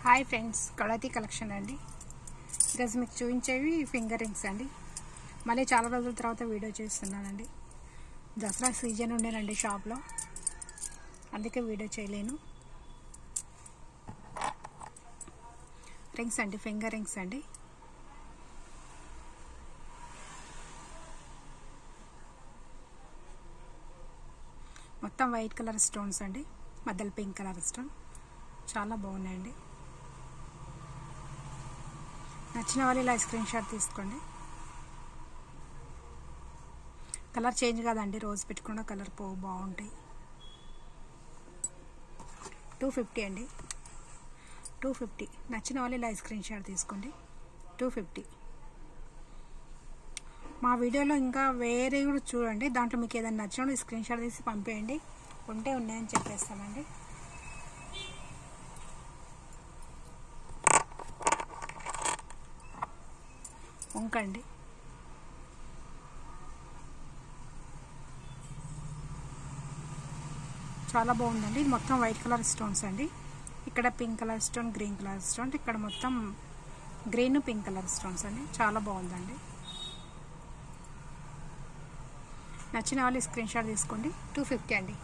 Hi friends, కళాతి collection అండి. ఈరోజు మీకు చూపించేవి ఫింగర్ రింగ్స్ అండి. మళ్ళీ చాలా రోజుల తర్వాత వీడియో చేస్తున్నానండి. దసరా సీజన్ ఉండేనండి షాప్లో, అందుకే వీడియో చేయలేను. రింగ్స్ అండి, ఫింగర్ రింగ్స్ అండి. మొత్తం వైట్ కలర్ స్టోన్స్ అండి, మధ్యలో పింక్ కలర్ స్టోన్. చాలా బాగున్నాయండి. నచ్చిన వాళ్ళు ఇలా స్క్రీన్ షాట్ తీసుకోండి. కలర్ చేంజ్ కాదండి, రోజు పెట్టుకున్న కలర్ బాగుంటాయి. 250 అండి, 250. నచ్చిన వాళ్ళు ఇలా స్క్రీన్ షాట్ తీసుకోండి. 250. మా వీడియోలో ఇంకా వేరే కూడా చూడండి, దాంట్లో మీకు ఏదైనా నచ్చినప్పుడు స్క్రీన్ షాట్ తీసి పంపేయండి. ఉంటే ఉన్నాయని చెప్పేస్తామండి. వంకండి, చాలా బాగుందండి. ఇది మొత్తం వైట్ కలర్ స్టోన్స్ అండి. ఇక్కడ pink colour stone, green colour stone, ఇక్కడ మొత్తం గ్రీన్ పింక్ కలర్ స్టోన్స్ అండి. చాలా బాగుందండి. నచ్చిన వాళ్ళు స్క్రీన్ షాట్ తీసుకోండి. 250 అండి,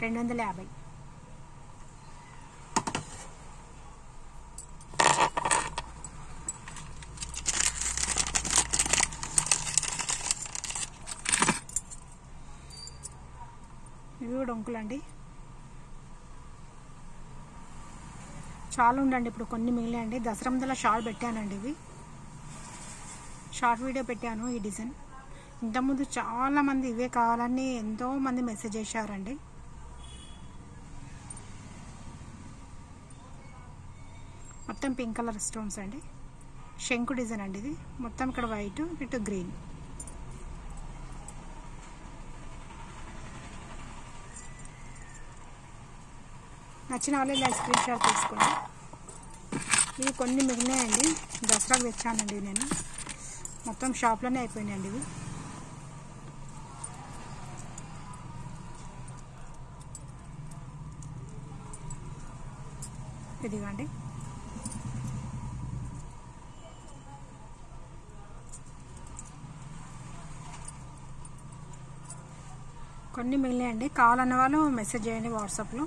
250. ఇవి కూడా వంకులండి. చాలా ఉండండి, ఇప్పుడు కొన్ని మిగిలినండి. దసరా ముందల షార్ట్ పెట్టానండి, ఇవి షార్ట్ వీడియో పెట్టాను. ఈ డిజైన్ ఇంతకుముందు చాలామంది ఇవే కావాలని ఎంతోమంది మెసేజ్ చేశారండి. మొత్తం పింక్ కలర్ స్టోన్స్ అండి. శంకు డిజైన్ అండి. ఇది మొత్తం ఇక్కడ వైట్, ఇటు గ్రీన్. నచ్చిన వాళ్ళు ఇలా స్క్రీన్ షాట్ తీసుకోండి. ఇవి కొన్ని మిగిలినాయండి, దసరాకు తెచ్చానండి నేను. మొత్తం షాప్లోనే అయిపోయినాయండి ఇవి. ఇదిగోండి, కొన్ని మిగిలినాయండి. కావాలన్న వాళ్ళు మెసేజ్ చేయండి వాట్సాప్లో.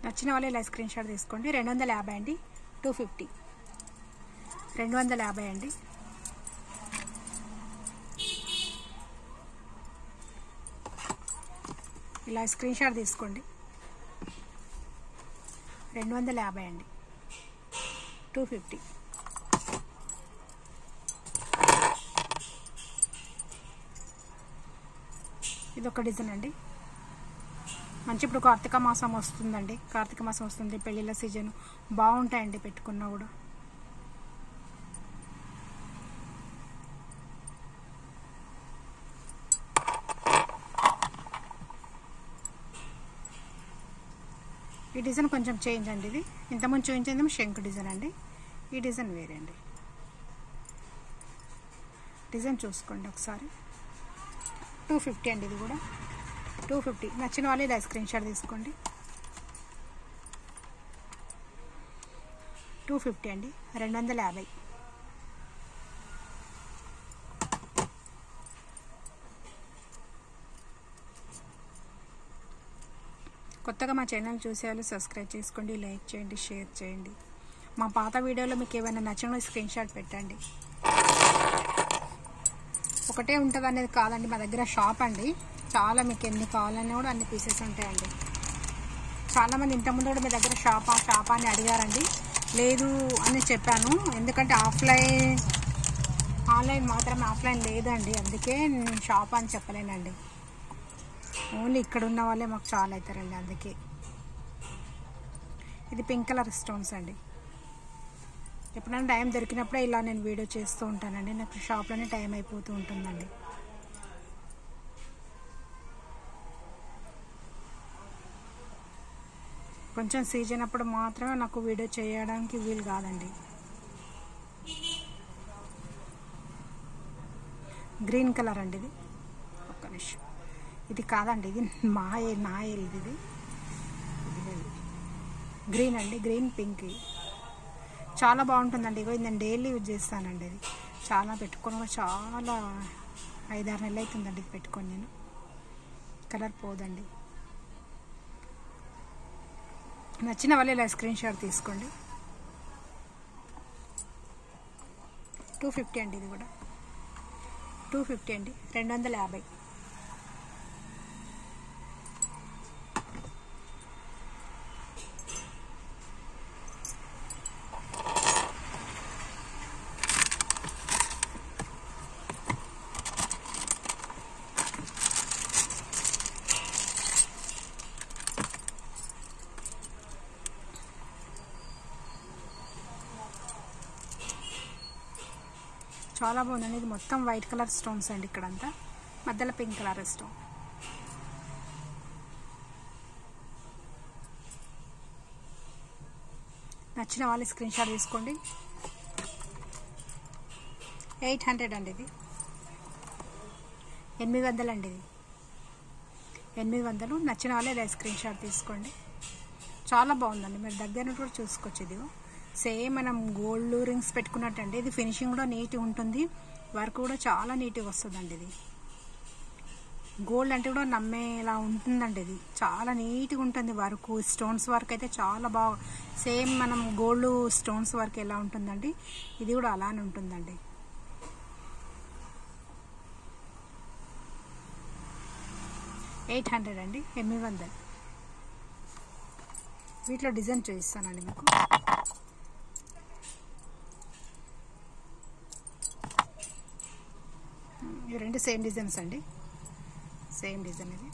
నచ్చిన వాళ్ళు ఇలా స్క్రీన్ షాట్ తీసుకోండి. 250 అండి, 250. 250 అండి. ఇలా స్క్రీన్ షాట్ తీసుకోండి. 250 అండి, 250. ఇదొక డిజైన్ అండి. మంచి, ఇప్పుడు కార్తీక మాసం వస్తుందండి. కార్తీక మాసం వస్తుంది, పెళ్ళిళ్ళ సీజన్ బాగుంటాయండి పెట్టుకున్నా కూడా. ఈ డిజైన్ కొంచెం చేంజ్ అండి. ఇది ఇంతకుముందు చూపించేదేమో శంకు డిజైన్ అండి. ఈ డిజైన్ వేరే అండి. డిజైన్ చూసుకోండి ఒకసారి. 250 అండి, ఇది కూడా 250. నచ్చిన వాళ్ళు ఇలా స్క్రీన్ షాట్ తీసుకోండి. 250 అండి, 250. కొత్తగా మా ఛానల్ చూసేవాళ్ళు సబ్స్క్రైబ్ చేసుకోండి, లైక్ చేయండి, షేర్ చేయండి. మా పాత వీడియోలో మీకు ఏమైనా నచ్చిన స్క్రీన్ షాట్ పెట్టండి. ఒకటే ఉంటుంది అనేది కాదండి, మా దగ్గర షాప్ అండి. చాలా, మీకు ఎన్ని కావాలన్నా కూడా అన్ని పీసెస్ ఉంటాయండి. చాలామంది ఇంతకుముందు కూడా మీ దగ్గర షాపా అని అడిగారండి. లేదు అని చెప్పాను, ఎందుకంటే ఆన్లైన్ మాత్రమే, ఆఫ్లైన్ లేదండి. అందుకే నేను షాప్ అని చెప్పలేనండి. ఓన్లీ ఇక్కడ ఉన్న వాళ్ళే మాకు చాలా అవుతారండి, అందుకే. ఇది పింక్ కలర్ స్టోన్స్ అండి. ఎప్పుడైనా టైం దొరికినప్పుడే ఇలా నేను వీడియో చేస్తూ ఉంటానండి. నాకు షాప్లోనే టైం అయిపోతూ ఉంటుందండి. కొంచెం సీజన్ అప్పుడు మాత్రమే నాకు వీడియో చేయడానికి వీలు కాదండి. గ్రీన్ కలర్ అండి ఇది. ఒక్క నిమిషం, ఇది కాదండి, ఇది నా ఇది గ్రీన్ అండి, గ్రీన్ పింక్. చాలా బాగుంటుందండి. ఇగో నేను డైలీ యూజ్ చేస్తానండి. ఇది చాలా పెట్టుకొని కూడా చాలా 5-6 నెలలు అవుతుందండి ఇది పెట్టుకొని. నేను కలర్ పోదండి. నచ్చిన వాళ్ళు ఇలా స్క్రీన్ షాట్ తీసుకోండి. 250 అండి, ఇది కూడా 250 అండి, 250. చాలా బాగుందండి. ఇది మొత్తం వైట్ కలర్ స్టోన్స్ అండి, ఇక్కడంతా మధ్యలో పింక్ కలర్ స్టోన్. నచ్చిన వాళ్ళు స్క్రీన్ షాట్ తీసుకోండి. 800 అండి, ఇది 800 అండి, ఇది 800. నచ్చిన వాళ్ళే ఇలా స్క్రీన్ షాట్ తీసుకోండి. చాలా బాగుందండి, మీరు దగ్గర నుండి కూడా చూసుకోవచ్చు. ఇది సేమ్ మనం గోల్డ్ రింగ్స్ పెట్టుకున్నట్టండి. ఇది ఫినిషింగ్ కూడా నీట్గా ఉంటుంది, వర్క్ కూడా చాలా నీట్గా వస్తుందండి. ఇది గోల్డ్ అంటే కూడా నమ్మేలా ఉంటుందండి. ఇది చాలా నీట్గా ఉంటుంది వర్క్. స్టోన్స్ వర్క్ అయితే చాలా బాగా, సేమ్ మనం గోల్డ్ స్టోన్స్ వర్క్ ఎలా ఉంటుందండి, ఇది కూడా అలానే ఉంటుందండి. $800 అండి, 800. వీటిలో డిజైన్ చూపిస్తానండి మీకు. ఇవి రెండు సేమ్ డిజైన్స్ అండి, సేమ్ డిజైన్. ఇది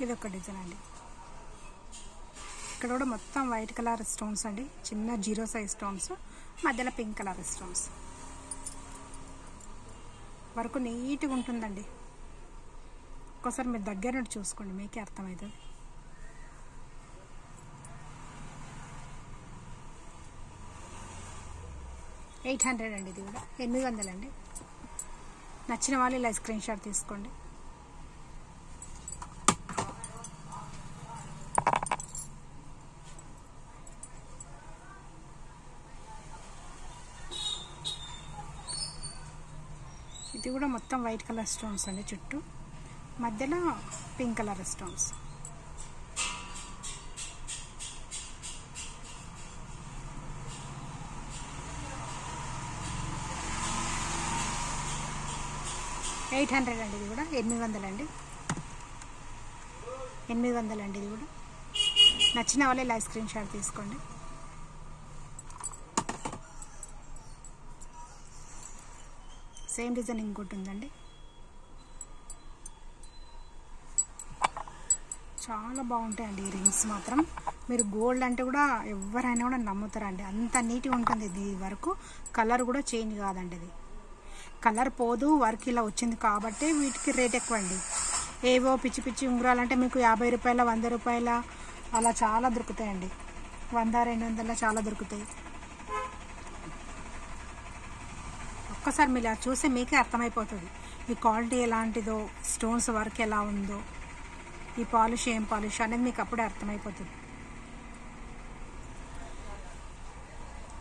ఇది ఒక డిజైన్ అండి. ఇక్కడ కూడా మొత్తం వైట్ కలర్ స్టోన్స్ అండి, చిన్న 0 సైజ్ స్టోన్స్, మధ్యలో పింక్ కలర్ స్టోన్స్. వర్క్ నీట్గా ఉంటుందండి. ఒక్కసారి మీరు దగ్గర నుండి చూసుకోండి, మీకే అర్థమవుతుంది. $800 అండి, ఇది కూడా 800 అండి. నచ్చిన వాళ్ళు ఇలా స్క్రీన్ షాట్ తీసుకోండి. ఇది కూడా మొత్తం వైట్ కలర్ స్టోన్స్ అండి, చుట్టూ మధ్యలో పింక్ కలర్ స్టోన్స్. $800 అండి, ఇది కూడా 800 అండి, 800 అండి. ఇది కూడా నచ్చిన వాళ్ళే ఇలా స్క్రీన్ షాట్ తీసుకోండి. సేమ్ డిజైన్ ఇంకోటి ఉందండి, చాలా బాగుంటాయండి ఈ రింగ్స్ మాత్రం. మీరు గోల్డ్ అంటే కూడా ఎవరైనా కూడా నమ్ముతారండి, అంత నీట్గా ఉంటుంది. ఇది వరకు కలర్ కూడా చేంజ్ కాదండి, ఇది కలర్ పోదు. వర్క్ ఇలా వచ్చింది కాబట్టి వీటికి రేట్ ఎక్కువ అండి. ఏవో పిచ్చి పిచ్చి ఉంగరాలు అంటే మీకు ₹50, ₹100 అలా చాలా దొరుకుతాయండి. 100-200 చాలా దొరుకుతాయి. ఒక్కసారి మీరు ఇలా చూస్తే మీకే అర్థమైపోతుంది ఈ క్వాలిటీ ఎలాంటిదో, స్టోన్స్ వర్క్ ఎలా ఉందో, ఈ పాలిష్ ఏం పాలిష్ అనేది మీకు అప్పుడే అర్థమైపోతుంది.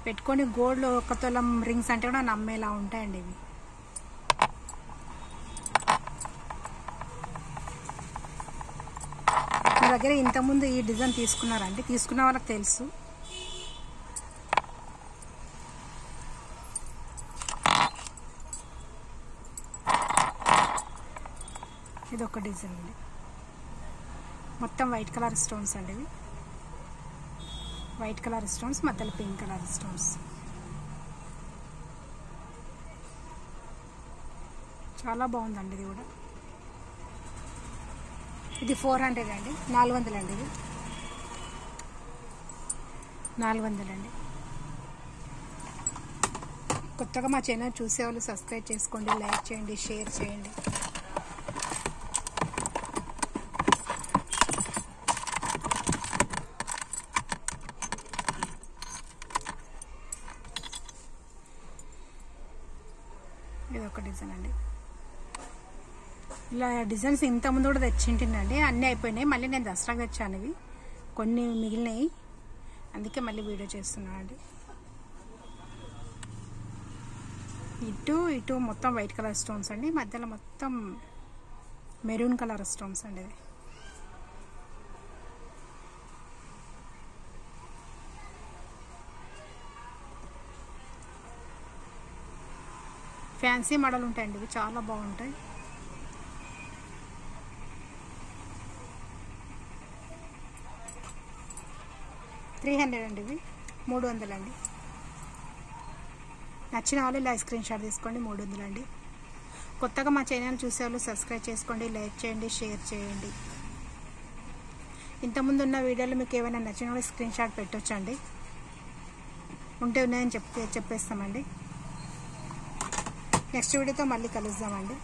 పెట్టుకొని గోల్డ్ 1 తులం రింగ్స్ అంటే కూడా నమ్మేలా ఉంటాయండి ఇవి. మీ దగ్గర ఇంతకుముందు ఈ డిజైన్ తీసుకున్నారండి, తీసుకున్న వాళ్ళకి తెలుసు. ఇది ఒక డిజైన్ అండి, మొత్తం వైట్ కలర్ స్టోన్స్ అండి. ఇవి వైట్ కలర్ స్టోన్స్, మధ్యలో పింక్ కలర్ స్టోన్స్. చాలా బాగుందండి ఇది కూడా. ఇది 400 అండి, 400 అండి, ఇది 400 అండి. కొత్తగా మా ఛానల్ చూసేవాళ్ళు సబ్స్క్రైబ్ చేసుకోండి, లైక్ చేయండి, షేర్ చేయండి. ఇది ఒక డిజైన్ అండి. ఇలా డిజైన్స్ ఇంతకుముందు కూడా తెచ్చింటినండి, అన్నీ అయిపోయినాయి. మళ్ళీ నేను దసరాకి తెచ్చాను, ఇవి కొన్ని మిగిలినాయి, అందుకే మళ్ళీ వీడియో చేస్తున్నాను అండి. ఇటు మొత్తం వైట్ కలర్ స్టోన్స్ అండి, మధ్యలో మొత్తం మెరూన్ కలర్ స్టోన్స్ అండి. ఇది ఫ్యాన్సీ మోడల్ ఉంటాయండి, ఇవి చాలా బాగుంటాయి. $300 అండి, ఇవి 300 అండి. నచ్చిన వాళ్ళు ఇలా స్క్రీన్ షాట్ తీసుకోండి, 300 అండి. కొత్తగా మా ఛానల్ చూసేవాళ్ళు సబ్స్క్రైబ్ చేసుకోండి, లైక్ చేయండి, షేర్ చేయండి. ఇంతకుముందు ఉన్న వీడియోలు మీకు ఏమైనా నచ్చిన వాళ్ళు స్క్రీన్ షాట్ పెట్టొచ్చండి, ఉంటే ఉన్నాయని చెప్పేస్తామండి. నెక్స్ట్ వీడియోతో మళ్ళీ కలుద్దామండి.